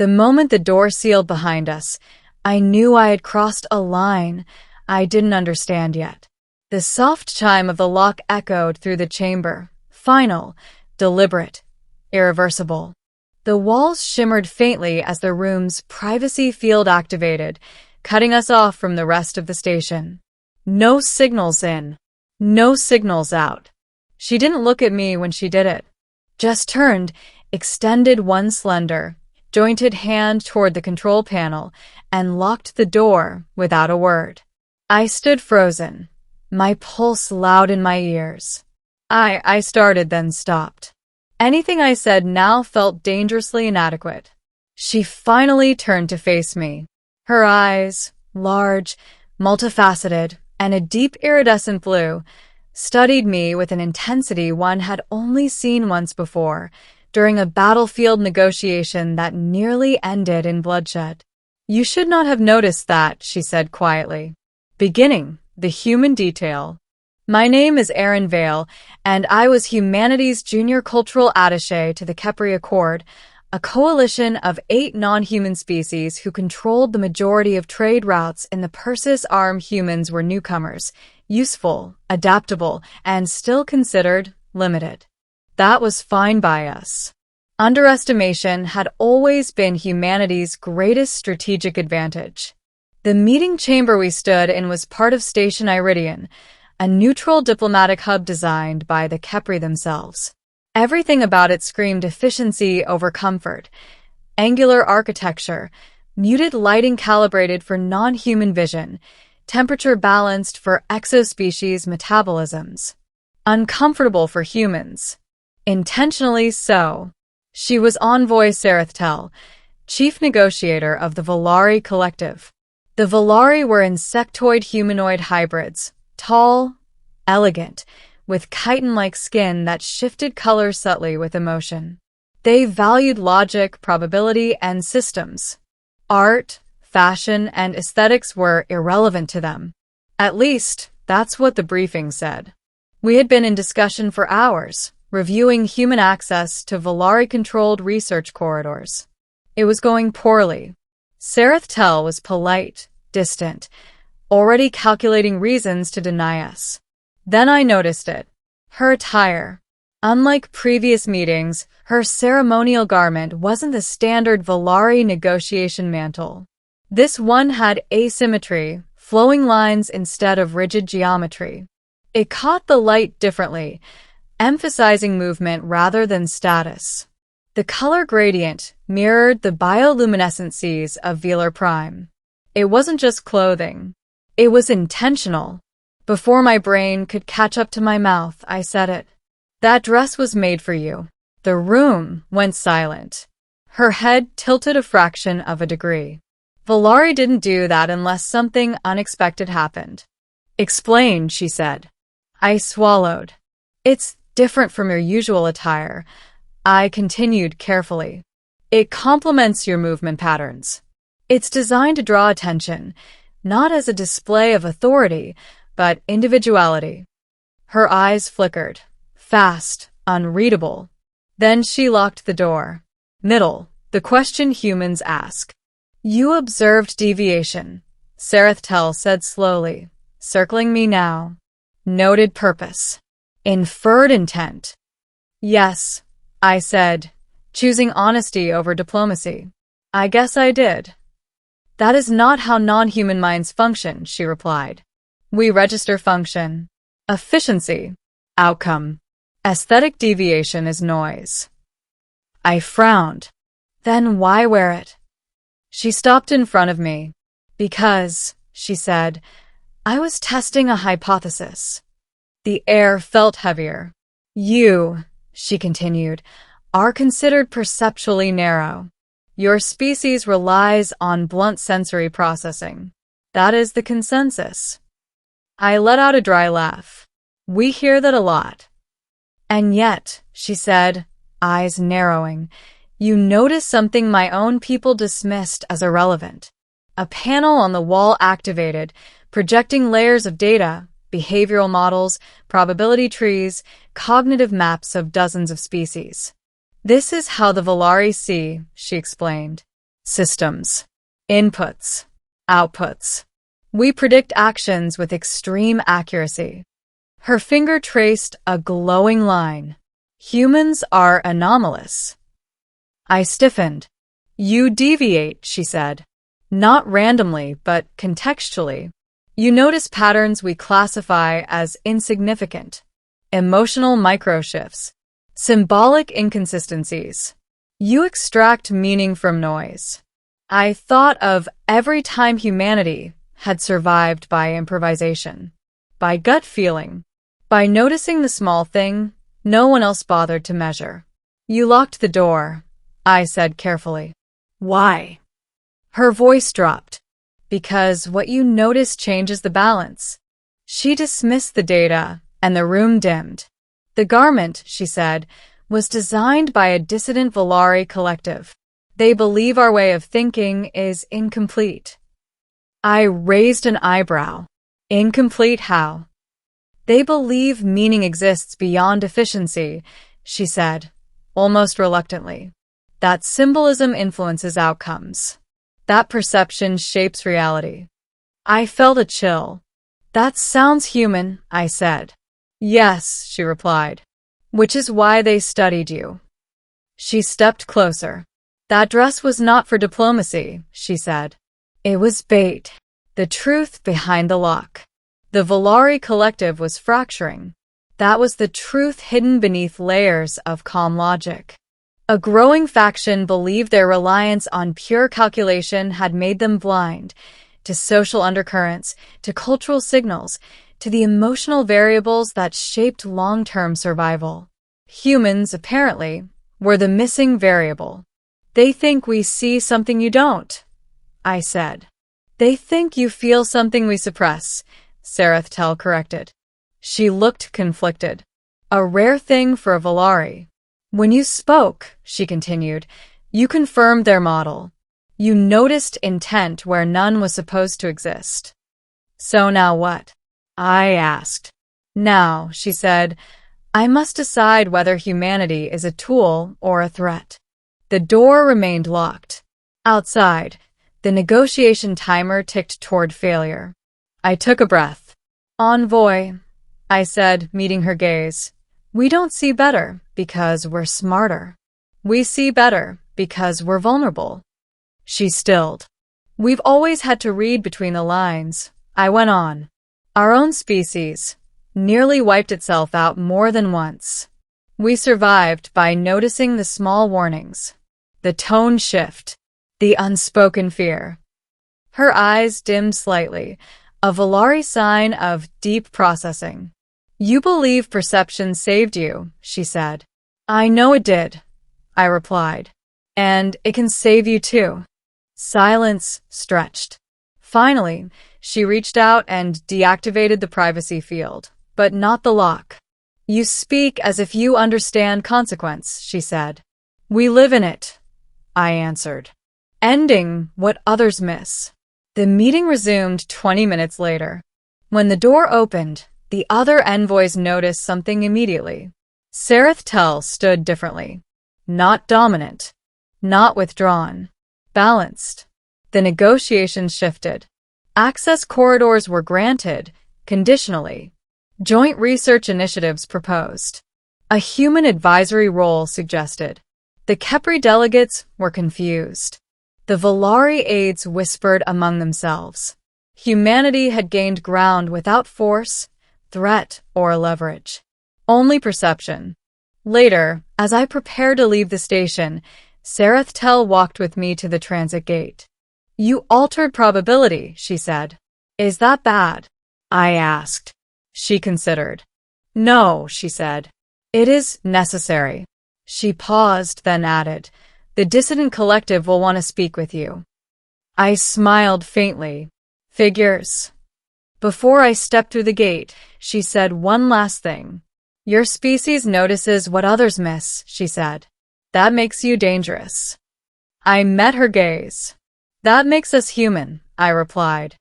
The moment the door sealed behind us, I knew I had crossed a line I didn't understand yet. The soft chime of the lock echoed through the chamber, final, deliberate, irreversible. The walls shimmered faintly as the room's privacy field activated, cutting us off from the rest of the station. No signals in, no signals out. She didn't look at me when she did it. Just turned, extended one slender, jointed hand toward the control panel, and locked the door without a word. I stood frozen, my pulse loud in my ears. I started, then stopped. Anything I said now felt dangerously inadequate. She finally turned to face me. Her eyes, large, multifaceted, and a deep iridescent blue, studied me with an intensity one had only seen once before, during a battlefield negotiation that nearly ended in bloodshed. "You should not have noticed that," she said quietly. "Beginning, the human detail. My name is Aaron Vale, and I was humanity's junior cultural attaché to the Kepri Accord, a coalition of 8 non-human species who controlled the majority of trade routes in the Persis Arm. Humans were newcomers, useful, adaptable, and still considered limited. That was fine by us. Underestimation had always been humanity's greatest strategic advantage. The meeting chamber we stood in was part of Station Iridian, a neutral diplomatic hub designed by the Kepri themselves. Everything about it screamed efficiency over comfort, angular architecture, muted lighting calibrated for non-human vision, temperature balanced for exospecies metabolisms. Uncomfortable for humans. Intentionally so. She was envoy Sarathtel, chief negotiator of the Volari Collective. The Volari were insectoid humanoid hybrids, tall, elegant, with chitin-like skin that shifted color subtly with emotion. They valued logic, probability, and systems. Art, fashion, and aesthetics were irrelevant to them. At least, that's what the briefing said. We had been in discussion for hours, reviewing human access to Volari-controlled research corridors. It was going poorly. Sarathtel was polite, distant, already calculating reasons to deny us. Then I noticed it. Her attire. Unlike previous meetings, her ceremonial garment wasn't the standard Volari negotiation mantle. This one had asymmetry, flowing lines instead of rigid geometry. It caught the light differently, emphasizing movement rather than status. The color gradient mirrored the bioluminescent seas of Velar Prime. It wasn't just clothing. It was intentional. Before my brain could catch up to my mouth, I said it. "That dress was made for you." The room went silent. Her head tilted a fraction of a degree. Volari didn't do that unless something unexpected happened. "Explain," she said. I swallowed. "It's different from your usual attire," I continued carefully. "It complements your movement patterns. It's designed to draw attention, not as a display of authority, but individuality." Her eyes flickered, fast, unreadable. Then she locked the door. "Middle, the question humans ask." "You observed deviation," Sarathtel said slowly, circling me now. "Noted purpose. Inferred intent." "Yes," I said, choosing honesty over diplomacy. "I guess I did." "That is not how non-human minds function," she replied. "We register function, efficiency, outcome. Aesthetic deviation is noise." I frowned. "Then why wear it?" She stopped in front of me. "Because," she said, "I was testing a hypothesis." The air felt heavier. "You," she continued, "are considered perceptually narrow. Your species relies on blunt sensory processing. That is the consensus." I let out a dry laugh. "We hear that a lot." "And yet," she said, eyes narrowing, "you notice something my own people dismissed as irrelevant. A panel on the wall activated, projecting layers of data, behavioral models, probability trees, cognitive maps of dozens of species. This is how the Volari see," she explained. systems, inputs, outputs. We predict actions with extreme accuracy. Her finger traced a glowing line. Humans are anomalous. I stiffened. You deviate, she said. Not randomly, but contextually. You notice patterns we classify as insignificant. Emotional microshifts. Symbolic inconsistencies. You extract meaning from noise. I thought of every time humanity had survived by improvisation, by gut feeling, by noticing the small thing no one else bothered to measure. You locked the door, I said carefully. Why? Her voice dropped. Because what you notice changes the balance. She dismissed the data, and the room dimmed. The garment, she said, was designed by a dissident Volari collective. They believe our way of thinking is incomplete. I raised an eyebrow. Incomplete how? They believe meaning exists beyond efficiency, she said, almost reluctantly. That symbolism influences outcomes. That perception shapes reality. I felt a chill. That sounds human, I said. Yes, she replied. Which is why they studied you. She stepped closer. That dress was not for diplomacy, she said. It was bait. The truth behind the lock. The Volari collective was fracturing. That was the truth hidden beneath layers of calm logic. A growing faction believed their reliance on pure calculation had made them blind to social undercurrents, to cultural signals, to the emotional variables that shaped long-term survival. Humans, apparently, were the missing variable. They think we see something you don't, I said. They think you feel something we suppress, Sarathtel corrected. She looked conflicted. A rare thing for a Volari. When you spoke, she continued, you confirmed their model. You noticed intent where none was supposed to exist. So now what? I asked. Now, she said, I must decide whether humanity is a tool or a threat. The door remained locked. Outside, the negotiation timer ticked toward failure. I took a breath. Envoy, I said, meeting her gaze. We don't see better because we're smarter. We see better because we're vulnerable. She stilled. We've always had to read between the lines, I went on. Our own species nearly wiped itself out more than once. We survived by noticing the small warnings, the tone shift, the unspoken fear. Her eyes dimmed slightly, a Volari sign of deep processing. You believe perception saved you, she said. I know it did, I replied. And it can save you too. Silence stretched. Finally, she reached out and deactivated the privacy field, but not the lock. You speak as if you understand consequence, she said. We live in it, I answered. Ending what others miss. The meeting resumed 20 minutes later. When the door opened, the other envoys noticed something immediately. Sarathtel stood differently. Not dominant. Not withdrawn. Balanced. The negotiations shifted. Access corridors were granted, conditionally. Joint research initiatives proposed. A human advisory role suggested. The Kepri delegates were confused. The Volari aides whispered among themselves. Humanity had gained ground without force, threat, or leverage. Only perception. Later, as I prepared to leave the station, Sarathtel walked with me to the transit gate. You altered probability, she said. Is that bad? I asked. She considered. No, she said. It is necessary. She paused, then added, the dissident collective will want to speak with you. I smiled faintly. Figures. Before I stepped through the gate, she said one last thing. Your species notices what others miss, she said. That makes you dangerous. I met her gaze. That makes us human, I replied.